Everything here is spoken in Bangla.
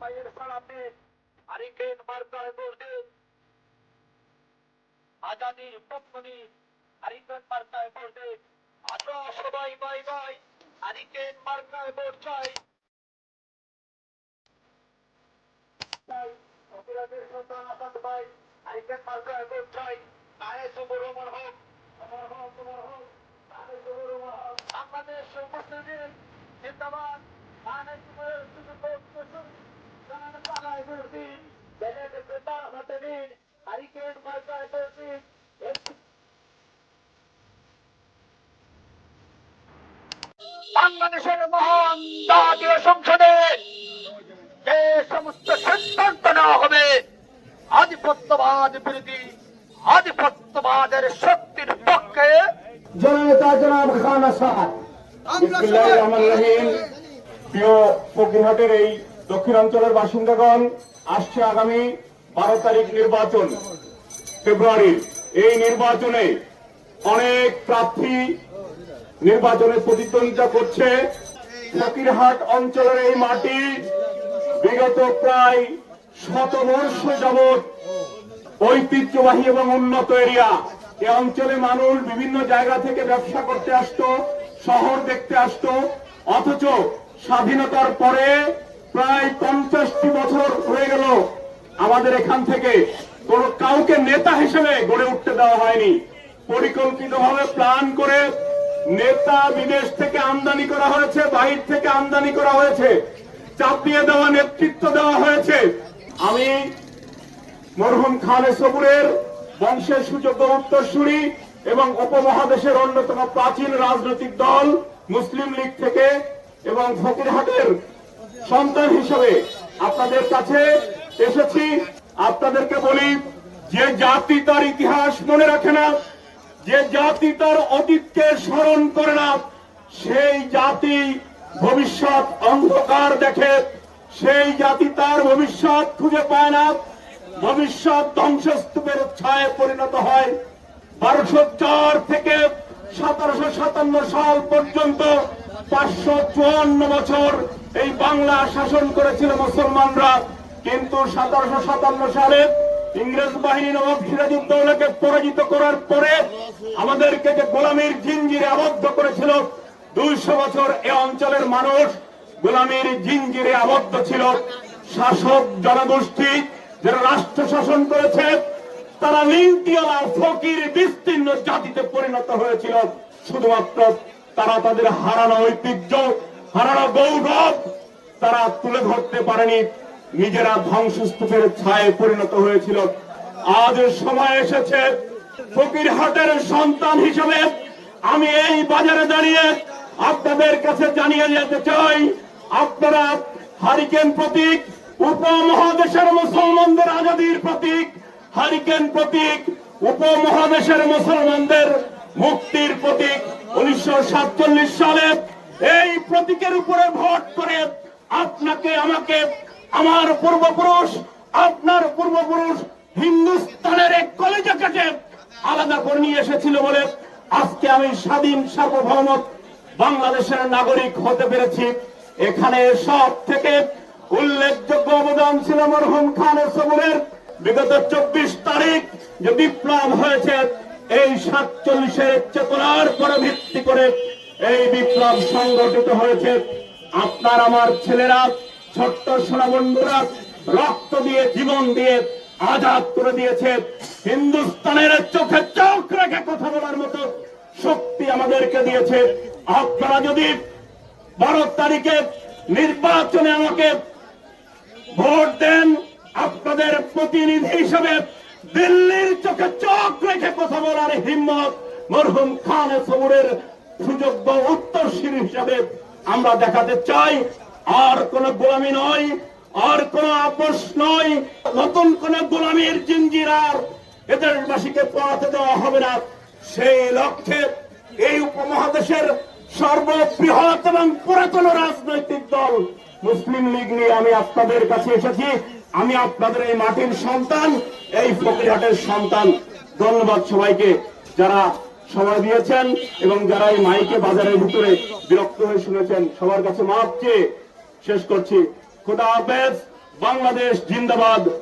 ভাইয়ের সালামে হারিকেন মার্কায় ভোট দিন। আজাদির পক্ষে হারিকেন মার্কায় ভোট দিন। আমরা সবাই বাই বাই হারিকেন মার্কায় ভোট চাই। অপরাধের সন্তান আসাদ ভাই হারিকেন মার্কায় ভোট চাই। নায়ে সবুর অমর হোক, অমর হোক, অমর হোক, নায়ে সবুর অমর হোক। বাংলাদেশ মুসলিম জিন্দাবাদ। নায়ে সবুর সুযোগ জানান পালায় ভোট দিন। ব্যালেট পেপার হাতে নিন, হারিকেন মার্কায় ভোট দিন। বাংলাদেশের মহান জাতীয় সংসদে যে সমস্ত সিদ্ধান্ত নেওয়া হবে আধিপত্যবাদ বিরোধী, আধিপত্যবাদের শক্তির পক্ষে জননেতা জনাব খান আসাদ। বিসমিল্লাহির রহমানির রহিম। প্রিয় ফকিরহাটের এই দক্ষিণাঞ্চলের বাসিন্দাগণ, আসছে আগামী 12 তারিখ নির্বাচন ফেব্রুয়ারির। এই নির্বাচনে অনেক প্রার্থী নির্বাচনে প্রতিদ্বন্দ্বিতা করছে। ফকিরহাট অঞ্চলের এই মাটি বিগত প্রায় 100 বর্ষ যাবৎ ঐতিহ্যবাহী এবং উন্নত এরিয়া। এই অঞ্চলে মানুষ বিভিন্ন জায়গা থেকে ব্যবসা করতে আসতো, শহর দেখতে আসতো। অথচ স্বাধীনতার পরে প্রায় 50টি বছর হয়ে গেল আমাদের এখান থেকে কোন কাউকে নেতা হিসেবে গড়ে উঠতে দেওয়া হয়নি। পরিকল্পিতভাবে প্ল্যান করে নেতা বিদেশ থেকে আমদানি করা হয়েছে, বাহির থেকে আমদানি করা হয়েছে, চাপিয়ে দেওয়া নেতৃত্ব দেওয়া হয়েছে। আমি মরহুম খানে সবুরের বংশের সুযোগ্য উত্তরসূরি এবং উপমহাদেশের অন্যতম প্রাচীন রাজনৈতিক দল মুসলিম লীগ থেকে এবং ফকিরহাটের সন্তান হিসেবে আপনাদের কাছে এসেছি। আপনাদেরকে বলি, যে জাতি তার ইতিহাস মনে রাখে না, যে জাতি তার অতীতকে স্মরণ করে না, সেই জাতি ভবিষ্যৎ অন্ধকার দেখে, সেই জাতি তার ভবিষ্যৎ খুঁজে পায় না, ভবিষ্যৎ ধ্বংসস্তূপের ছায়ে পরিণত হয়। 1204 থেকে 1757 সাল পর্যন্ত 554 বছর এই বাংলা শাসন করেছিল মুসলমানরা। কিন্তু 1757 সালে ইংরেজ বাহিনী নবাব সিরাজউদ্দৌলাকে পরাজিত করার পরে আমাদেরকে যে গোলামীর জিঞ্জিরে আবদ্ধ করেছিল, 200 বছর এ অঞ্চলের মানুষ গোলামীর জিঞ্জিরে আবদ্ধ ছিল। শাসক জনগোষ্ঠী যারা রাষ্ট্র শাসন করেছে তারা লিঙ্কিওয়ালা ফকির বিস্তীর্ণ জাতিতে পরিণত হয়েছিল। শুধুমাত্র তারা তাদের হারানো ঐতিহ্য, হারানো গৌরব তারা তুলে ধরতে পারেনি, নিজেরা ধ্বংসস্তূপের ছায়ে পরিণত হয়েছিল। আজ সময় এসেছে, ফকিরহাটের সন্তান হিসেবে আমি এই বাজারে দাঁড়িয়ে আপনাদের কাছে জানিয়ে যেতে চাই, আপনারা হারিকেন প্রতীক, উপমহাদেশের মুসলমানদের আজাদির প্রতীক, হারিকেন প্রতীক উপমহাদেশের মুসলমানদের মুক্তির প্রতীক। 1947 সালে এই প্রতীকের উপরে ভোট করে আপনাকে, আমাকে, আমার পূর্বপুরুষ, আপনার পূর্বপুরুষ হিন্দুস্তানের এক কলেজা কেটে আলাদা করে নিয়ে এসেছিল বলে আজকে আমি স্বাধীন সার্বভৌম বাংলাদেশের নাগরিক হতে পেরেছি। এখানে সব থেকে উল্লেখযোগ্য অবদান ছিল মরহুম খানে সবুরের। বিগত 24 তারিখ যে বিপ্লব হয়েছে, এই 47-এর চেতনার পরে ভিত্তি করে এই বিপ্লব সংগঠিত হয়েছে। আপনার আমার ছেলেরা, ছোট্ট সোনা বন্ধুরা রক্ত দিয়ে, জীবন দিয়ে আজাদ করে দিয়েছে। হিন্দুস্তানের চোখে চোখ রেখে কথা বলার মতো শক্তি আমাদেরকে দিয়েছে। আপনারা যদি 12 তারিখে নির্বাচনে আমাকে ভোট দেন, আপনাদের প্রতিনিধি হিসেবে দিল্লির চোখে চোখ রেখে কথা বলার হিম্মত মরহুম খানে সবুরের সুযোগ্য উত্তরসূরি হিসাবে আমরা দেখাতে চাই। আর কোন গোলামি নয়, আর কোন আপোষ নয়, নতুন কোন গোলামির জিঞ্জির আর এদেশবাসীকে পড়াতে দেওয়া হবে না। সেই লক্ষ্যে এই উপমহাদেশের সর্ববৃহৎ এবং পুরাতন রাজনৈতিক দল মুসলিম লীগ নিয়ে আমি আপনাদের কাছে এসেছি। আমি আপনাদের এই মাটির সন্তান, এই ফকিরহাটের সন্তান। ধন্যবাদ সবাইকে যারা সময় দিয়েছেন এবং যারা এই মাইকে বাজারের ভিতরে বিরক্ত হয়ে শুনেছেন। সবার কাছে মাপ চেয়ে শেষ করছি। খোদা হাফেজ। বাংলাদেশ জিন্দাবাদ,